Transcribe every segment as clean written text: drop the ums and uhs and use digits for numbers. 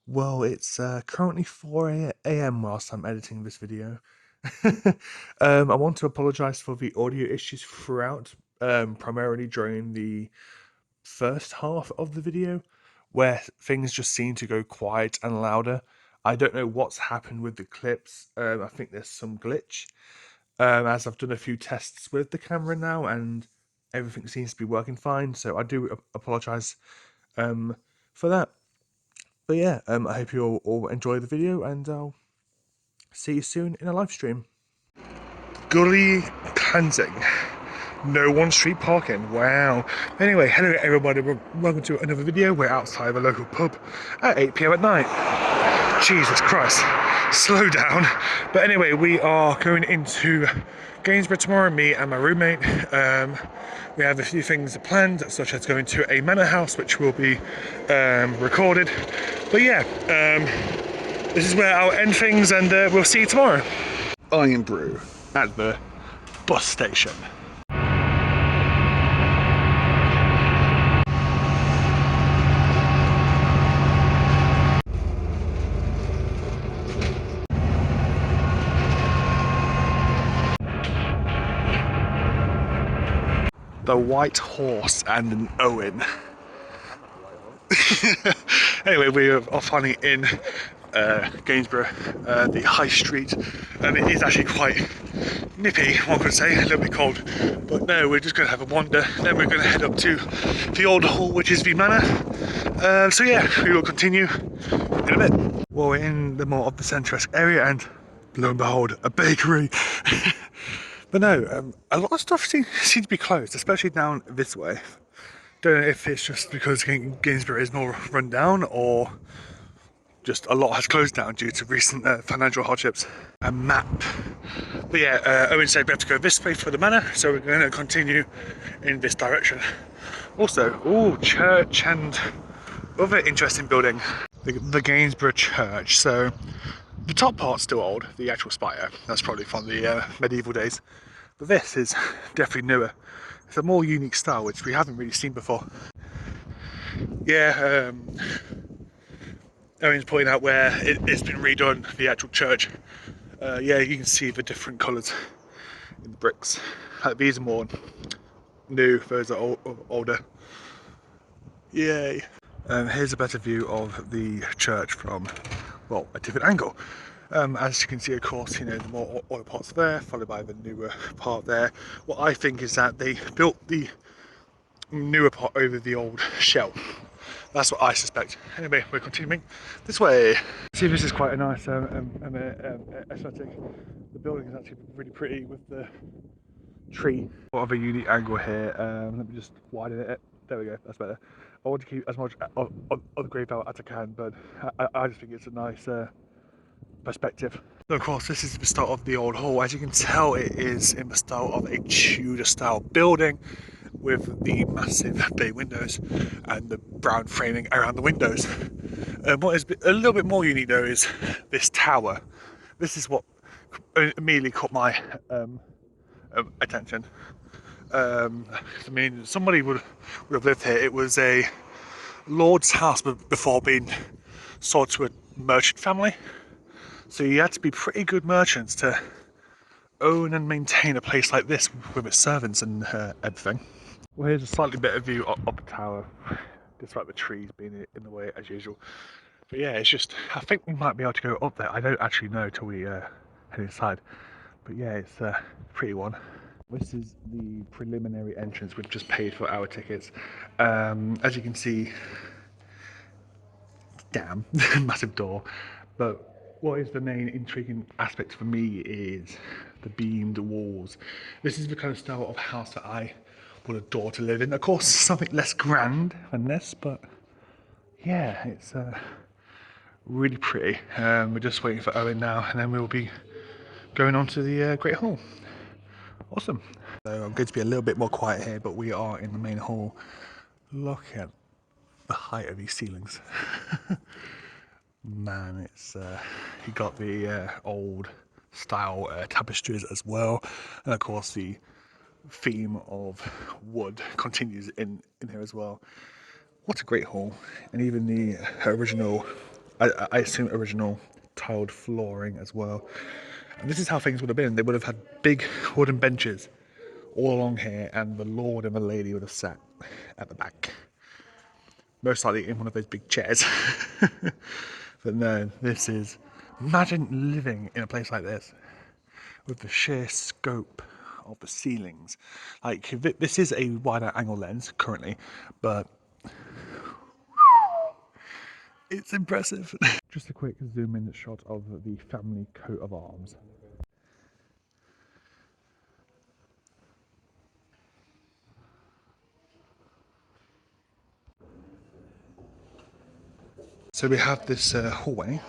Well, it's currently 4 a.m. whilst I'm editing this video. I want to apologize for the audio issues throughout, primarily during the first half of the video, where things just seem to go quiet and louder. I don't know what's happened with the clips. I think there's some glitch, as I've done a few tests with the camera now, and everything seems to be working fine. So I do apologize for that. But yeah, I hope you all enjoy the video, and I'll see you soon in a live stream. Gully cleansing. No one street parking. Wow. Anyway, hello everybody. Welcome to another video. We're outside of a local pub at 8 p.m. at night. Jesus Christ. Slow down. But anyway, we are going into Gainsborough tomorrow, me and my roommate. We have a few things planned, such as going to a manor house, which will be recorded. But yeah, this is where I'll end things, and we'll see you tomorrow. Iron Brew at the bus station. The White Horse and an Owen. Anyway, we are finally in Gainsborough, the High Street. It is actually quite nippy, one could say, a little bit cold. But no, we're just going to have a wander. Then we're going to head up to the Old Hall, which is the manor. So yeah, we will continue in a bit. Well, we're in the more of the centre-esque area, and lo and behold, a bakery. But no, a lot of stuff seems to be closed, especially down this way. Don't know if it's just because Gainsborough is more run down, or just a lot has closed down due to recent financial hardships. A map. But yeah, Owen said we have to go this way for the manor, so we're going to continue in this direction. Also, church and other interesting building. The Gainsborough Church. So the top part's still old, the actual spire. That's probably from the medieval days. But this is definitely newer. It's a more unique style, which we haven't really seen before. Yeah, Owen's pointing out where it's been redone, the actual church. Yeah, you can see the different colours in the bricks. These are more new, those are older. Yay. Here's a better view of the church from, well, a different angle. As you can see, of course, you know, the more oil parts there, followed by the newer part there. What I think is that they built the newer part over the old shell. That's what I suspect. Anyway, we're continuing this way. See, this is quite a nice aesthetic. The building is actually really pretty with the tree. What of a unique angle here. Let me just widen it. There we go, that's better. I want to keep as much of the grave out as I can, but I just think it's a nice perspective. So of course, this is the start of the Old Hall. As you can tell, it is in the style of a Tudor style building, with the massive bay windows and the brown framing around the windows. What is a little bit more unique though is this tower. This is what immediately caught my attention. I mean, somebody would have lived here. It was a lord's house before being sold to a merchant family. So you had to be pretty good merchants to own and maintain a place like this with its servants and everything. Well, here's a slightly better view of the tower, despite the trees being in the way as usual. But yeah, it's just, I think we might be able to go up there. I don't actually know till we head inside. But yeah, it's a pretty one. This is the preliminary entrance. We've just paid for our tickets. As you can see, damn, massive door. But what is the main intriguing aspect for me is the beamed walls. This is the kind of style of house that I would adore to live in. Of course, something less grand than this, but yeah, it's really pretty. We're just waiting for Owen now, and then we'll be going on to the Great Hall. Awesome. So I'm going to be a little bit more quiet here, but we are in the main hall. Look at the height of these ceilings. Man, it's you got the old style tapestries as well, and of course the theme of wood continues in here as well. What a great hall. And even the original I assume original tiled flooring as well. And this is how things would have been. They would have had big wooden benches all along here, and the Lord and the Lady would have sat at the back. Most likely in one of those big chairs. But no, this is... Imagine living in a place like this with the sheer scope of the ceilings. Like, this is a wider angle lens currently, but it's impressive. Just a quick zoom in shot of the family coat of arms. So we have this hallway.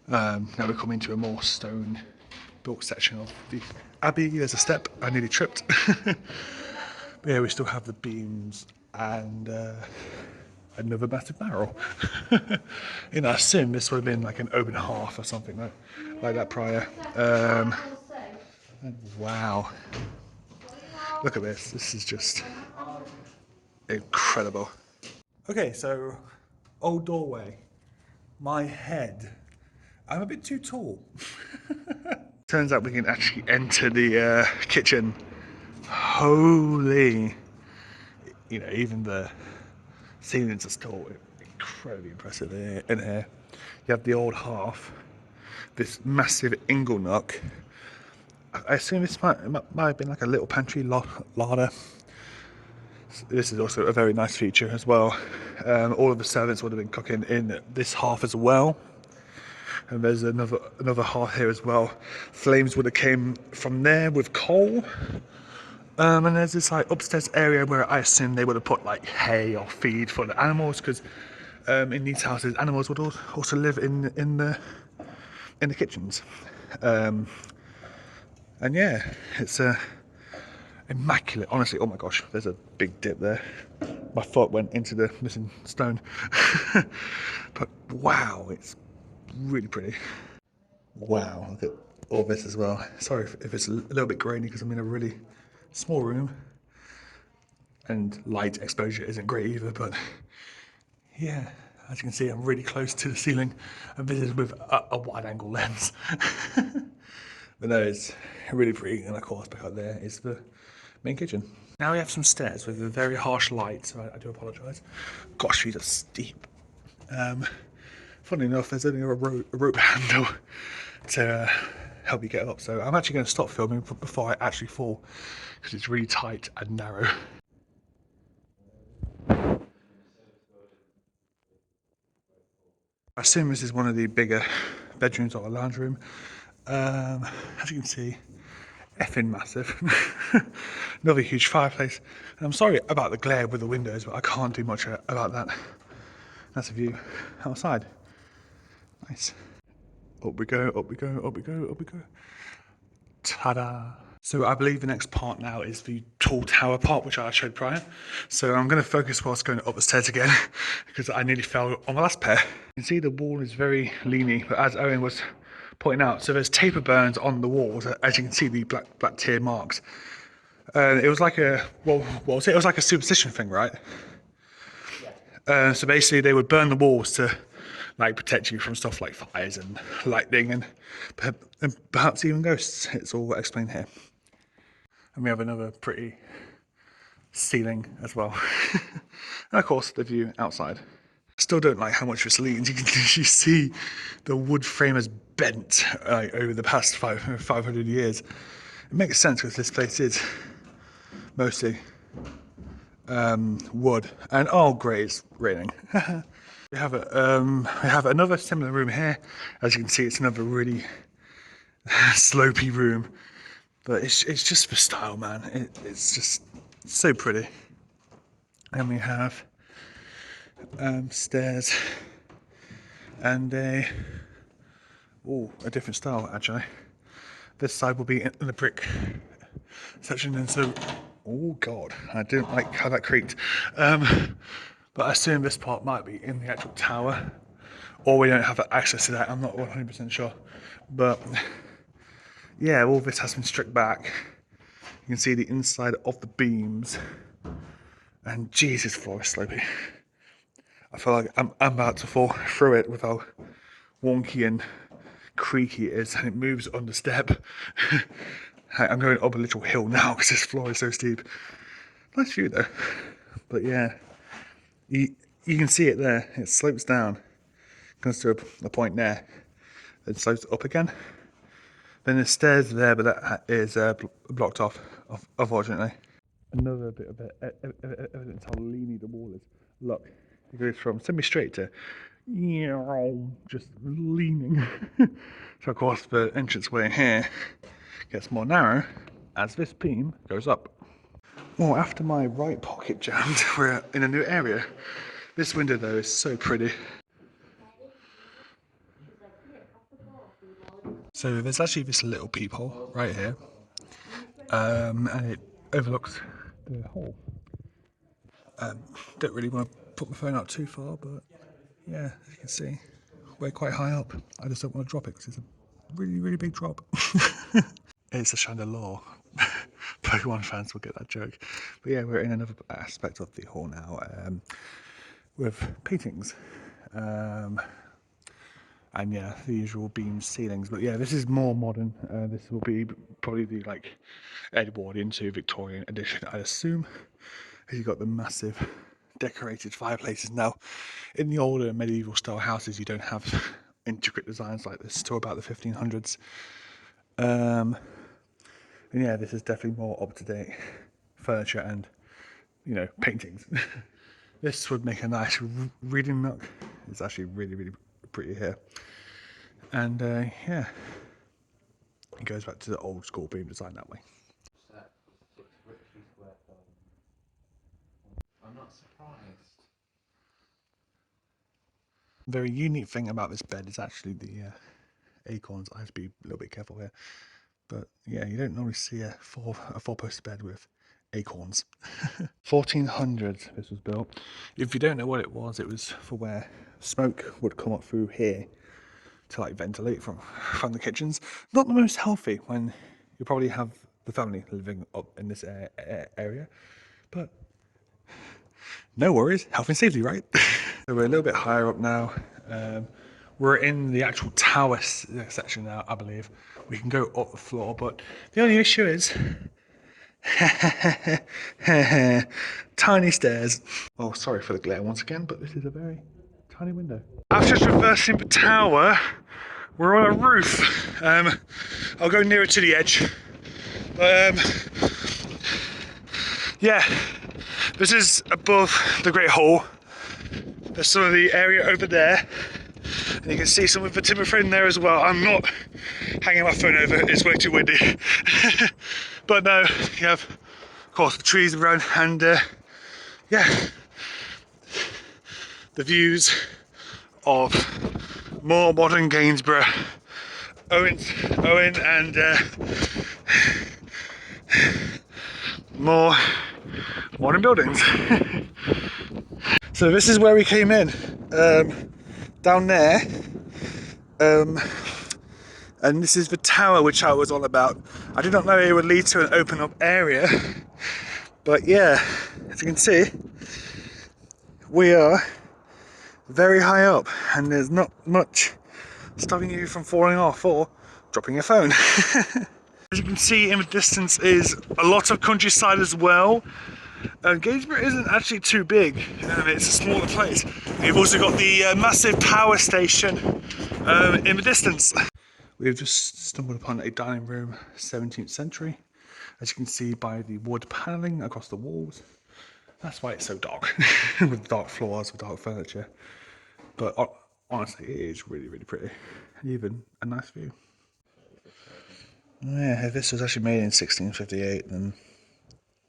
Now we come into a more stone built section of the abbey. There's a step, I nearly tripped. But yeah, we still have the beams and another massive barrel. You know, I assume this would have been like an open hearth or something like that prior. Wow. Look at this. This is just incredible. Okay, so old doorway. My head. I'm a bit too tall. Turns out we can actually enter the kitchen. Holy. You know, even the ceilings are still incredibly impressive in here. You have the old hearth, this massive ingle nook. I assume this might have been like a little pantry larder. This is also a very nice feature as well. All of the servants would have been cooking in this hearth as well. And there's another hearth here as well. Flames would have came from there with coal. And there's this like upstairs area where I assume they would have put like hay or feed for the animals, because in these houses animals would also live in the kitchens. And yeah, it's immaculate. Honestly, oh my gosh, there's a big dip there. My foot went into the missing stone. But wow, it's really pretty. Wow, look at all this as well. Sorry if it's a little bit grainy because I'm in a really small room and light exposure isn't great either, but yeah, as you can see, I'm really close to the ceiling, and this is with a wide angle lens. But no, it's really pretty, and of course back up there is the main kitchen. Now we have some stairs with a very harsh light, so I do apologise. Gosh, these are steep. Funny enough, there's only a rope handle to help you get up, so I'm actually going to stop filming before I actually fall, because it's really tight and narrow. I assume this is one of the bigger bedrooms or a lounge room. As you can see, effing massive. Another huge fireplace. And I'm sorry about the glare with the windows, but I can't do much about that. That's a view outside. Nice. Up we go, up we go, up we go, up we go. Ta-da! So I believe the next part now is the tall tower part, which I showed prior. So I'm going to focus whilst going up the stairs again, because I nearly fell on my last pair. You can see the wall is very leany, but as Owen was pointing out, so there's taper burns on the walls, as you can see the black tear marks. It was like a, it was like a superstition thing, right? So basically they would burn the walls to like protect you from stuff like fires and lightning and perhaps even ghosts. It's all explained here. And we have another pretty ceiling as well. And of course the view outside. Still don't like how much this leans. You can literally see the wood frame has bent over the past 500 years. It makes sense because this place is mostly wood. And oh great, it's raining. We have another similar room here. As you can see, it's another really slopey room, but it's just for style, man. It's just so pretty. And we have stairs and a different style actually. This side will be in the brick section, and so oh god, I didn't like how that creaked. But I assume this part might be in the actual tower, or we don't have access to that. I'm not 100% sure, but yeah, all this has been stripped back. You can see the inside of the beams, and Jesus, floor is slopey. I feel like I'm about to fall through it with how wonky and creaky it is, and it moves on the step. I'm going up a little hill now because this floor is so steep. Nice view though. But yeah, you can see it there. It slopes down, comes to a point there, then slopes up again. Then there's stairs there, but that is blocked off, unfortunately. Another bit of evidence how leany the wall is. Look, it goes from semi-straight to just leaning. So of course the entranceway here gets more narrow as this beam goes up. Well, after my right pocket jammed, we're in a new area. This window though is so pretty. So there's actually this little peephole right here, and it overlooks the hall. Don't really want to put my phone out too far, but yeah, as you can see, we're quite high up. I just don't want to drop it because it's a really, really big drop. It's a chandelier. Pokemon fans will get that joke. But yeah, we're in another aspect of the hall now, with paintings. And yeah, the usual beam ceilings. But yeah, this is more modern. This will be probably the like Edwardian to Victorian edition, I'd assume. You've got the massive decorated fireplaces. Now, in the older medieval style houses, you don't have intricate designs like this till about the 1500s. And yeah, this is definitely more up-to-date furniture and, you know, paintings. This would make a nice reading nook. It's actually really, really pretty here. And yeah, it goes back to the old school beam design that way. I'm not surprised. Very unique thing about this bed is actually the acorns. I have to be a little bit careful here, but yeah, you don't normally see a four-post bed with acorns. 1400s this was built. If you don't know what it was for where smoke would come up through here to like ventilate from the kitchens. Not the most healthy when you probably have the family living up in this area, but no worries, health and safety, right? So we're a little bit higher up now. We're in the actual tower section now, I believe. We can go up the floor, but the only issue is tiny stairs. Oh, sorry for the glare once again, but this is a very tiny window. After traversing the tower, we're on a roof. I'll go nearer to the edge. Yeah, this is above the Great Hall. There's some of the area over there. And you can see some of the timber frame there as well. I'm not hanging my phone over, it's way too windy. But no, you have, of course, the trees around, and yeah, the views of more modern Gainsborough. Owen and more modern buildings. So this is where we came in, down there, and this is the tower which I was on about. I did not know it would lead to an open up area, but yeah, as you can see, we are very high up and there's not much stopping you from falling off or dropping your phone. As you can see in the distance is a lot of countryside as well. Gainsborough isn't actually too big, it's a smaller place. You've also got the massive power station in the distance. We've just stumbled upon a dining room, 17th century. As you can see by the wood panelling across the walls. That's why it's so dark, with dark floors, with dark furniture. But honestly, it is really, really pretty. And even a nice view. Yeah, if this was actually made in 1658, then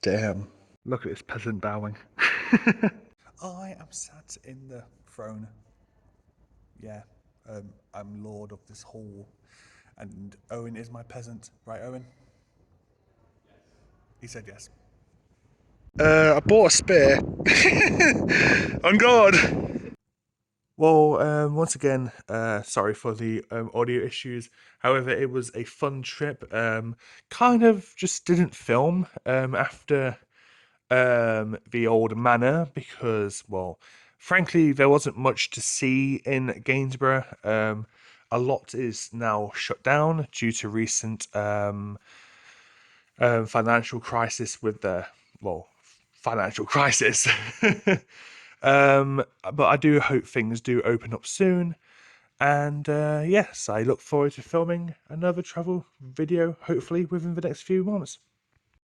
damn. Look at this peasant bowing. I am sat in the throne. Yeah, I'm lord of this hall. And Owen is my peasant. Right, Owen? He said yes. I bought a spear. On God! Well, once again, sorry for the audio issues. However, it was a fun trip. Kind of just didn't film after the old manor because, well, Frankly, there wasn't much to see in Gainsborough. A lot is now shut down due to recent financial crisis with the, well, financial crisis. But I do hope things do open up soon. And yes, I look forward to filming another travel video, hopefully within the next few months.